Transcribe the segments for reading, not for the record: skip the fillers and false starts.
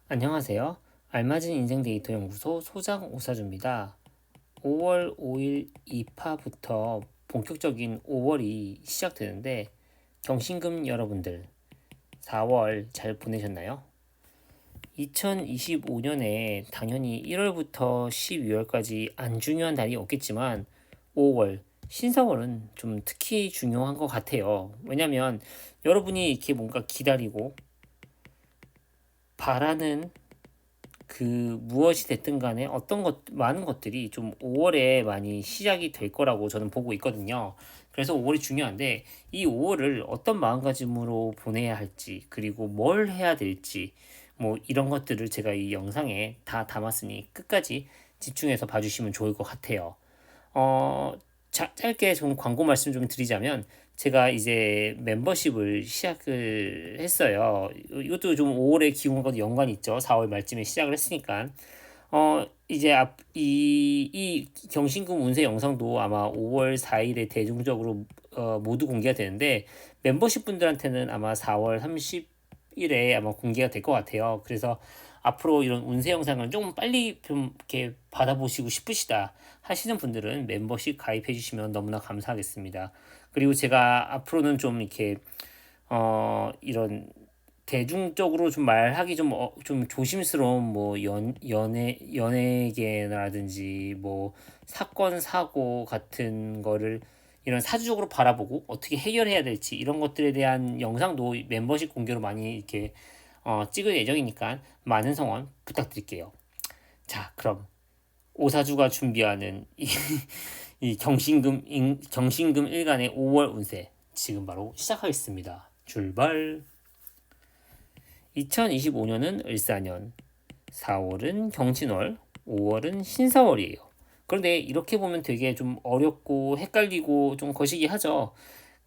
안녕하세요. 알맞은 인생 데이터 연구소 소장 오사주입니다. 5월 5일 2파부터 본격적인 5월이 시작되는데 경신금 여러분들 4월 잘 보내셨나요? 2025년에 당연히 1월부터 12월까지 안 중요한 달이 없겠지만 5월 신사월은 좀 특히 중요한 것 같아요. 왜냐면 여러분이 이렇게 뭔가 기다리고 바라는 그 무엇이 됐든 간에 어떤 것 많은 것들이 좀 5월에 많이 시작이 될 거라고 저는 보고 있거든요. 그래서 5월이 중요한데 이 5월을 어떤 마음가짐으로 보내야 할지 그리고 뭘 해야 될지 뭐 이런 것들을 제가 이 영상에 다 담았으니 끝까지 집중해서 봐주시면 좋을 것 같아요. 어, 짧게 좀 광고 말씀 좀 드리자면 제가 이제 멤버십을 시작을 했어요. 이것도 좀 5월의 기운과도 연관이 있죠. 4월 말쯤에 시작을 했으니까. 이제 이 경신금 운세 영상도 아마 5월 4일에 대중적으로 모두 공개가 되는데 멤버십 분들한테는 아마 4월 30일에 아마 공개가 될 것 같아요. 그래서 앞으로 이런 운세 영상을 조금 빨리 좀 이렇게 받아보시고 싶으시다 하시는 분들은 멤버십 가입해 주시면 너무나 감사하겠습니다. 그리고 제가 앞으로는 좀 이렇게 이런 대중적으로 좀 말하기 좀 조심스러운 뭐 연예계라든지 뭐 사건 사고 같은 거를 이런 사주적으로 바라보고 어떻게 해결해야 될지 이런 것들에 대한 영상도 멤버십 공개로 많이 이렇게 찍을 예정이니까 많은 성원 부탁드릴게요. 자, 그럼 오사주가 준비하는 이 경신금 일간의 5월 운세 지금 바로 시작하겠습니다. 출발. 2025년은 을사년, 4월은 경진월, 5월은 신사월이에요. 그런데 이렇게 보면 되게 좀 어렵고 헷갈리고 좀 거시기 하죠.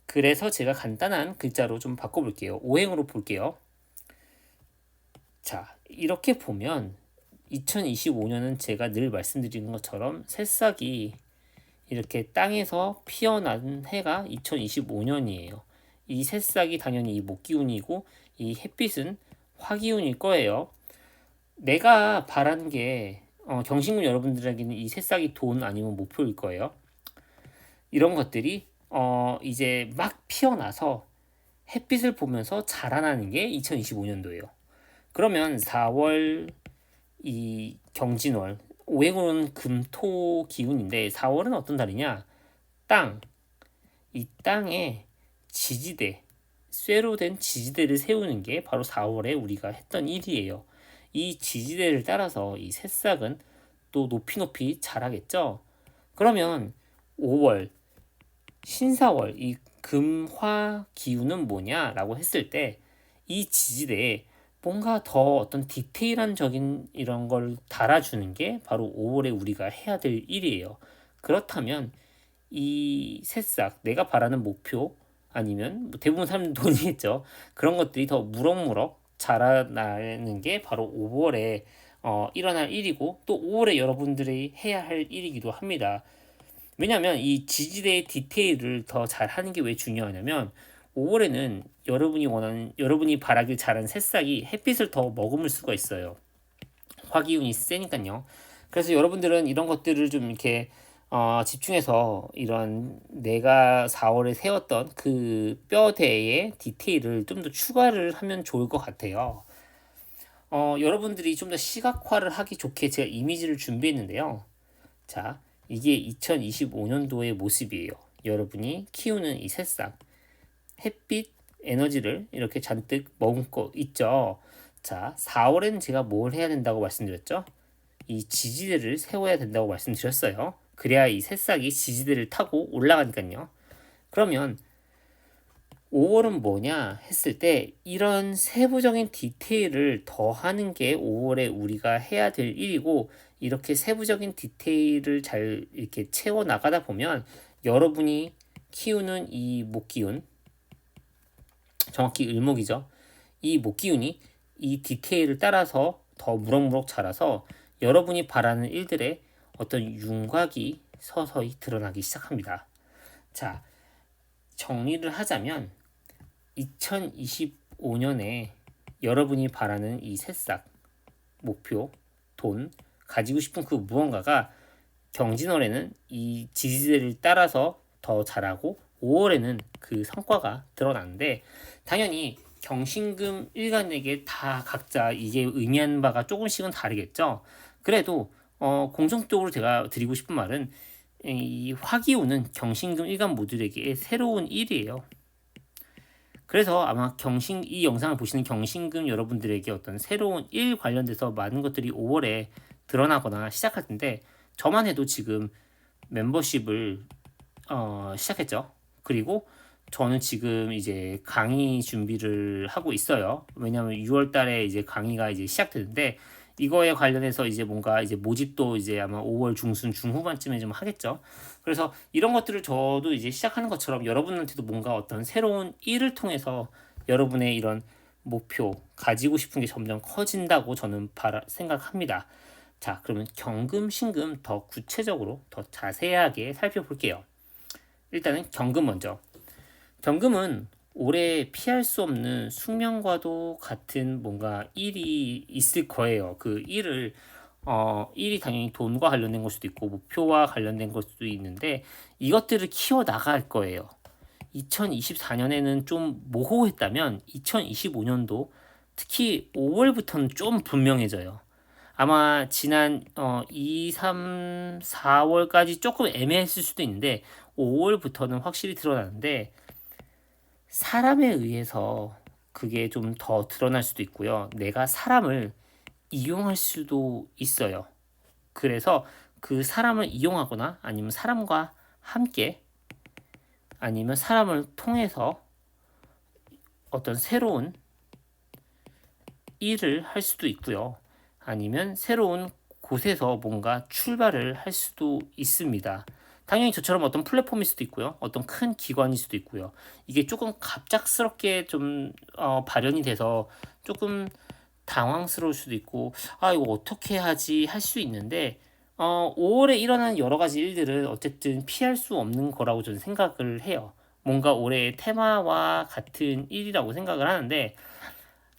그래서 제가 간단한 글자로 좀 바꿔볼게요. 오행으로 볼게요. 자, 이렇게 보면 2025년은 제가 늘 말씀드리는 것처럼 새싹이 이렇게 땅에서 피어난 해가 2025년이에요. 이 새싹이 당연히 이 목기운이고 이 햇빛은 화기운일 거예요. 내가 바라는 게 경신군 여러분들에게는 이 새싹이 돈 아니면 목표일 거예요. 이런 것들이 이제 막 피어나서 햇빛을 보면서 자라나는 게 2025년도예요. 그러면 4월 이 경진월 오행으로는 금토 기운인데 4월은 어떤 달이냐? 땅, 이 땅에 지지대, 쇠로 된 지지대를 세우는 게 바로 4월에 우리가 했던 일이에요. 이 지지대를 따라서 이 새싹은 또 높이 높이 자라겠죠. 그러면 5월 신사월 이 금화 기운은 뭐냐라고 했을 때 이 지지대에 뭔가 더 어떤 디테일한적인 이런 걸 달아주는 게 바로 5월에 우리가 해야 될 일이에요. 그렇다면 이 새싹 내가 바라는 목표 아니면 뭐 대부분 사람들 돈이겠죠. 그런 것들이 더 무럭무럭 자라나는 게 바로 5월에 일어날 일이고 또 5월에 여러분들이 해야 할 일이기도 합니다. 왜냐하면 이 지지대의 디테일을 더 잘하는 게 왜 중요하냐면 5월에는 여러분이 바라길 잘한 새싹이 햇빛을 더 머금을 수가 있어요. 화기운이 세니까요. 그래서 여러분들은 이런 것들을 좀 이렇게 집중해서 이런 내가 4월에 세웠던 그 뼈대의 디테일을 좀 더 추가를 하면 좋을 것 같아요. 여러분들이 좀 더 시각화를 하기 좋게 제가 이미지를 준비했는데요. 자, 이게 2025년도의 모습이에요. 여러분이 키우는 이 새싹, 햇빛, 에너지를 이렇게 잔뜩 머금고 있죠. 자, 4월에는 제가 뭘 해야 된다고 말씀드렸죠? 이 지지대를 세워야 된다고 말씀드렸어요. 그래야 이 새싹이 지지대를 타고 올라가니까요. 그러면 5월은 뭐냐 했을 때 이런 세부적인 디테일을 더하는 게 5월에 우리가 해야 될 일이고 이렇게 세부적인 디테일을 잘 이렇게 채워 나가다 보면 여러분이 키우는 이 목기운 정확히 을목이죠. 이 목기운이 이 디테일을 따라서 더 무럭무럭 자라서 여러분이 바라는 일들의 어떤 윤곽이 서서히 드러나기 시작합니다. 자, 정리를 하자면 2025년에 여러분이 바라는 이 새싹, 목표, 돈, 가지고 싶은 그 무언가가 경진월에는 이 지지대를 따라서 더 잘하고 5월에는 그 성과가 드러나는데 당연히 경신금 일간에게 다 각자 이게 의미하는 바가 조금씩은 다르겠죠. 그래도 공통적으로 제가 드리고 싶은 말은 이 화기운은 경신금 일간 모두에게 새로운 일이에요. 그래서 아마 이 영상을 보시는 경신금 여러분들에게 어떤 새로운 일 관련돼서 많은 것들이 5월에 드러나거나 시작할 텐데 저만 해도 지금 멤버십을 시작했죠. 그리고 저는 지금 이제 강의 준비를 하고 있어요. 왜냐하면 6월 달에 이제 강의가 이제 시작되는데 이거에 관련해서 이제 뭔가 이제 모집도 이제 아마 5월 중순 중후반쯤에 좀 하겠죠. 그래서 이런 것들을 저도 이제 시작하는 것처럼 여러분한테도 뭔가 어떤 새로운 일을 통해서 여러분의 이런 목표 가지고 싶은 게 점점 커진다고 저는 생각합니다. 자, 그러면 경금, 신금 더 구체적으로 더 자세하게 살펴볼게요. 일단은 경금 먼저. 경금은 올해 피할 수 없는 숙명과도 같은 뭔가 일이 있을 거예요. 그 일이 당연히 돈과 관련된 걸 수도 있고 목표와 관련된 걸 수도 있는데 이것들을 키워 나갈 거예요. 2024년에는 좀 모호했다면 2025년도 특히 5월부터는 좀 분명해져요. 아마 지난 2, 3, 4월까지 조금 애매했을 수도 있는데 5월부터는 확실히 드러나는데 사람에 의해서 그게 좀 더 드러날 수도 있고요. 내가 사람을 이용할 수도 있어요. 그래서 그 사람을 이용하거나 아니면 사람과 함께 아니면 사람을 통해서 어떤 새로운 일을 할 수도 있고요. 아니면 새로운 곳에서 뭔가 출발을 할 수도 있습니다. 당연히 저처럼 어떤 플랫폼일 수도 있고요. 어떤 큰 기관일 수도 있고요. 이게 조금 갑작스럽게 좀 발현이 돼서 조금 당황스러울 수도 있고 이거 어떻게 하지 할 수 있는데 5월에 일어나는 여러 가지 일들은 어쨌든 피할 수 없는 거라고 저는 생각을 해요. 뭔가 올해의 테마와 같은 일이라고 생각을 하는데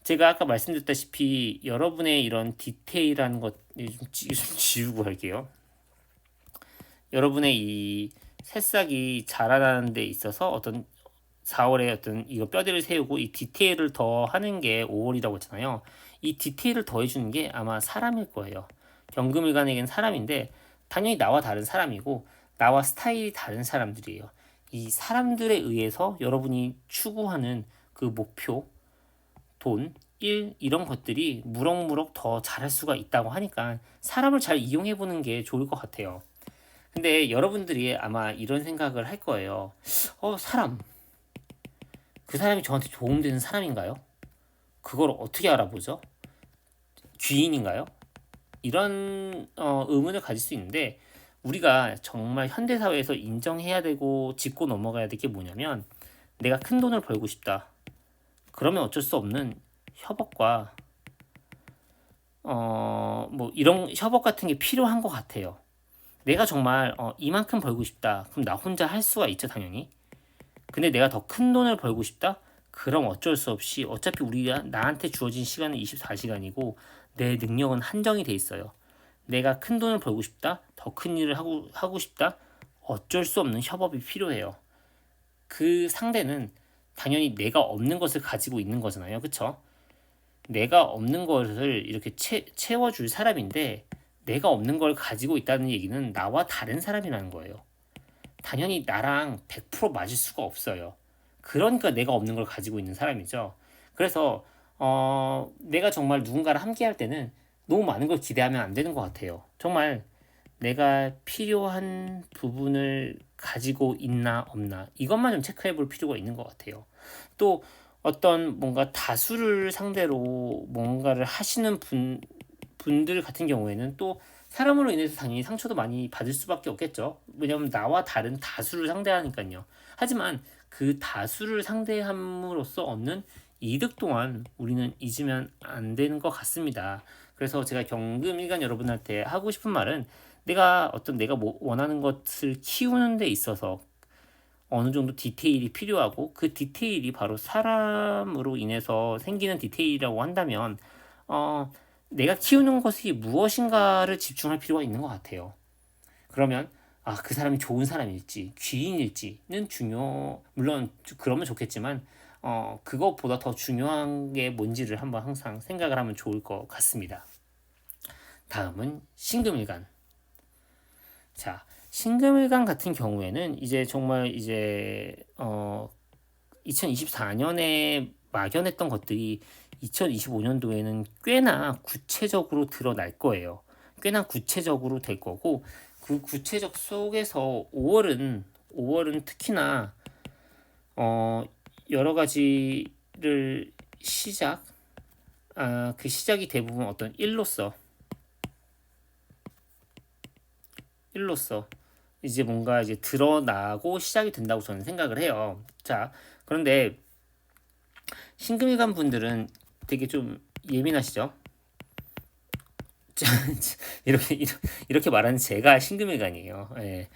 제가 아까 말씀드렸다시피 여러분의 이런 디테일한 것 좀 지우고 할게요. 여러분의 이 새싹이 자라나는 데 있어서 어떤 4월에 어떤 이거 뼈대를 세우고 이 디테일을 더 하는 게 5월이라고 했잖아요. 이 디테일을 더 해주는 게 아마 사람일 거예요. 경금일간에겐 사람인데 당연히 나와 다른 사람이고 나와 스타일이 다른 사람들이에요. 이 사람들에 의해서 여러분이 추구하는 그 목표, 돈, 일 이런 것들이 무럭무럭 더 잘할 수가 있다고 하니까 사람을 잘 이용해 보는 게 좋을 것 같아요. 근데 여러분들이 아마 이런 생각을 할 거예요. 사람. 그 사람이 저한테 도움되는 사람인가요? 그걸 어떻게 알아보죠? 귀인인가요? 이런 의문을 가질 수 있는데 우리가 정말 현대사회에서 인정해야 되고 짚고 넘어가야 될 게 뭐냐면 내가 큰 돈을 벌고 싶다. 그러면 어쩔 수 없는 협업과 뭐 이런 협업 같은 게 필요한 것 같아요. 내가 정말 이만큼 벌고 싶다. 그럼 나 혼자 할 수가 있죠, 당연히. 근데 내가 더 큰 돈을 벌고 싶다? 그럼 어쩔 수 없이 어차피 우리가 나한테 주어진 시간은 24시간이고 내 능력은 한정이 돼 있어요. 내가 큰 돈을 벌고 싶다? 더 큰 일을 하고 싶다? 어쩔 수 없는 협업이 필요해요. 그 상대는 당연히 내가 없는 것을 가지고 있는 거잖아요. 그쵸? 내가 없는 것을 이렇게 채워줄 사람인데 내가 없는 걸 가지고 있다는 얘기는 나와 다른 사람이라는 거예요. 당연히 나랑 100% 맞을 수가 없어요. 그러니까 내가 없는 걸 가지고 있는 사람이죠. 그래서 내가 정말 누군가를 함께 할 때는 너무 많은 걸 기대하면 안 되는 것 같아요. 정말 내가 필요한 부분을 가지고 있나 없나 이것만 좀 체크해 볼 필요가 있는 것 같아요. 또 어떤 뭔가 다수를 상대로 뭔가를 하시는 분들 같은 경우에는 또 사람으로 인해서 당연히 상처도 많이 받을 수밖에 없겠죠. 왜냐하면 나와 다른 다수를 상대하니까요. 하지만 그 다수를 상대함으로써 얻는 이득 또한 우리는 잊으면 안 되는 것 같습니다. 그래서 제가 경금일간 여러분한테 하고 싶은 말은 내가 원하는 것을 키우는 데 있어서 어느 정도 디테일이 필요하고 그 디테일이 바로 사람으로 인해서 생기는 디테일이라고 한다면 내가 키우는 것이 무엇인가를 집중할 필요가 있는 것 같아요. 그러면 그 사람이 좋은 사람일지 귀인일지는 물론 그러면 좋겠지만 그것보다 더 중요한 게 뭔지를 한번 항상 생각을 하면 좋을 것 같습니다. 다음은 신금일간. 자, 신금일간 같은 경우에는 이제 정말 이제 2024년에 막연했던 것들이 2025년도에는 꽤나 구체적으로 드러날 거예요. 꽤나 구체적으로 될 거고, 그 구체적 속에서 5월은 특히나 여러 가지를 그 시작이 대부분 어떤 일로서 이제 뭔가 이제 드러나고 시작이 된다고 저는 생각을 해요. 자, 그런데 신금일간 분들은 되게 좀 예민하시죠? 이렇게 말하는 제가 신금일간이에요. 예.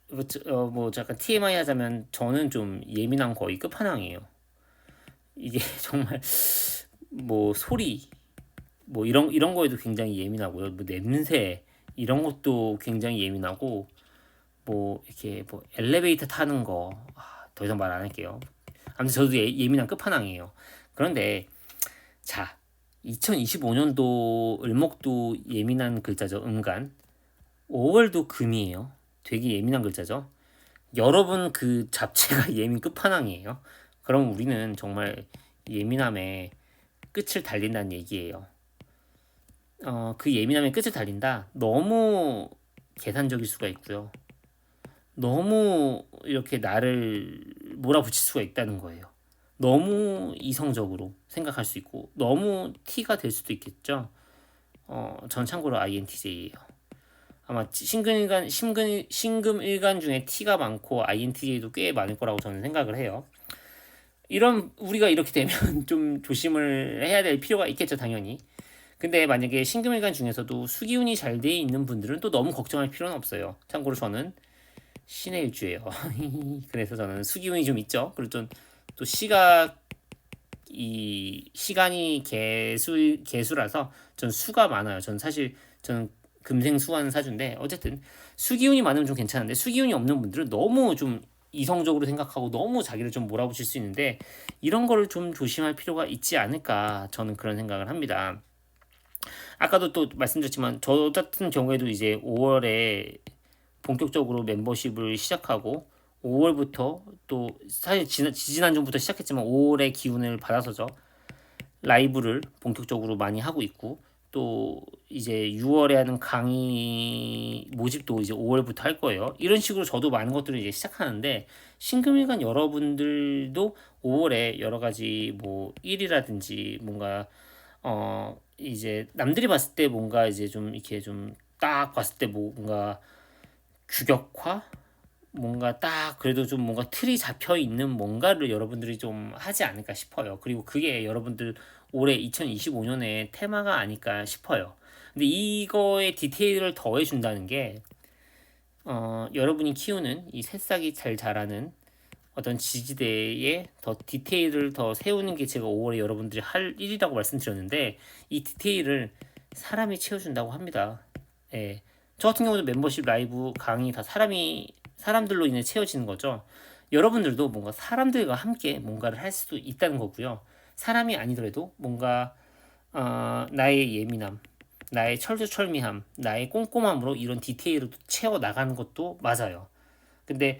뭐 잠깐 TMI 하자면 저는 좀 예민한 거의 끝판왕이에요. 이게 정말 뭐 소리 뭐 이런 거에도 굉장히 예민하고요. 뭐 냄새 이런 것도 굉장히 예민하고 뭐 이렇게 뭐 엘리베이터 타는 거 더 이상 말 안 할게요. 아무튼 저도 예민한 끝판왕이에요. 그런데 자 2025년도 을목도 예민한 글자죠. 음간 5월도 금이에요. 되게 예민한 글자죠. 여러분 그 잡채가 예민 끝판왕이에요. 그럼 우리는 정말 예민함의 끝을 달린다는 얘기예요. 그 예민함의 끝을 달린다. 너무 계산적일 수가 있고요. 너무 이렇게 나를 몰아붙일 수가 있다는 거예요. 너무 이성적으로 생각할 수 있고 너무 T가 될 수도 있겠죠. 전 참고로 INTJ예요. 아마 신금일간 중에 T가 많고 INTJ도 꽤 많을 거라고 저는 생각을 해요. 우리가 이렇게 되면 좀 조심을 해야 될 필요가 있겠죠, 당연히. 근데 만약에 신금일간 중에서도 수기운이 잘 돼 있는 분들은 또 너무 걱정할 필요는 없어요. 참고로 저는 신의 일주예요. 그래서 저는 수기운이 좀 있죠. 그리고 또 시간이 개수라서 전 수가 많아요. 저는 금생수한 사주인데 어쨌든 수기운이 많으면 좀 괜찮은데 수기운이 없는 분들은 너무 좀 이성적으로 생각하고 너무 자기를 좀 몰아붙일 수 있는데 이런 거를 좀 조심할 필요가 있지 않을까 저는 그런 생각을 합니다. 아까도 또 말씀드렸지만 저 같은 경우에도 이제 5월에 본격적으로 멤버십을 시작하고 5월부터 또 사실 지난주부터 시작했지만 5월의 기운을 받아서죠. 라이브를 본격적으로 많이 하고 있고 또 이제 6월에 하는 강의 모집도 이제 5월부터 할 거예요. 이런 식으로 저도 많은 것들을 이제 시작하는데 신금일간 여러분들도 5월에 여러 가지 뭐 일이라든지 뭔가 이제 남들이 봤을 때 뭔가 이제 좀 이렇게 좀 딱 봤을 때 뭔가 규격화 뭔가 딱 그래도 좀 뭔가 틀이 잡혀 있는 뭔가를 여러분들이 좀 하지 않을까 싶어요. 그리고 그게 여러분들 올해 2025년의 테마가 아닐까 싶어요. 근데 이거에 디테일을 더해 준다는 게 여러분이 키우는 이 새싹이 잘 자라는 어떤 지지대에 더 디테일을 더 세우는 게 제가 5월에 여러분들이 할 일이라고 말씀드렸는데 이 디테일을 사람이 채워준다고 합니다. 예. 저 같은 경우도 멤버십 라이브 강의 다 사람들로 인해 채워지는 거죠. 여러분들도 뭔가 사람들과 함께 뭔가를 할 수도 있다는 거고요. 사람이 아니더라도 뭔가 나의 예민함, 나의 철두철미함, 나의 꼼꼼함으로 이런 디테일을 채워 나가는 것도 맞아요. 근데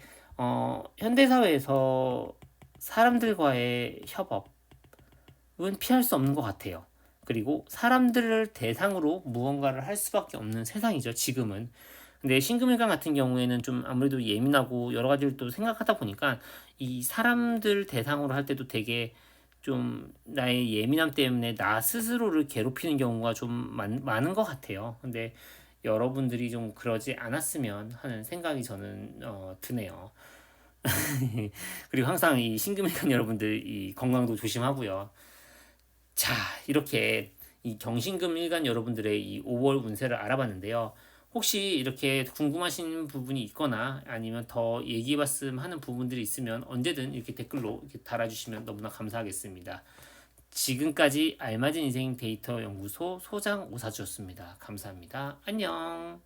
현대 사회에서 사람들과의 협업은 피할 수 없는 것 같아요. 그리고 사람들을 대상으로 무언가를 할 수밖에 없는 세상이죠, 지금은. 근데 신금일간 같은 경우에는 좀 아무래도 예민하고 여러 가지를 또 생각하다 보니까 이 사람들 대상으로 할 때도 되게 좀 나의 예민함 때문에 나 스스로를 괴롭히는 경우가 좀 많은 것 같아요. 근데 여러분들이 좀 그러지 않았으면 하는 생각이 저는 드네요. 그리고 항상 이 신금일간 여러분들 이 건강도 조심하고요. 자, 이렇게 이 경신금일간 여러분들의 이 5월 운세를 알아봤는데요. 혹시 이렇게 궁금하신 부분이 있거나 아니면 더 얘기해봤음 하는 부분들이 있으면 언제든 이렇게 댓글로 이렇게 달아주시면 너무나 감사하겠습니다. 지금까지 알맞은 인생 데이터 연구소 소장 오사주였습니다. 감사합니다. 안녕.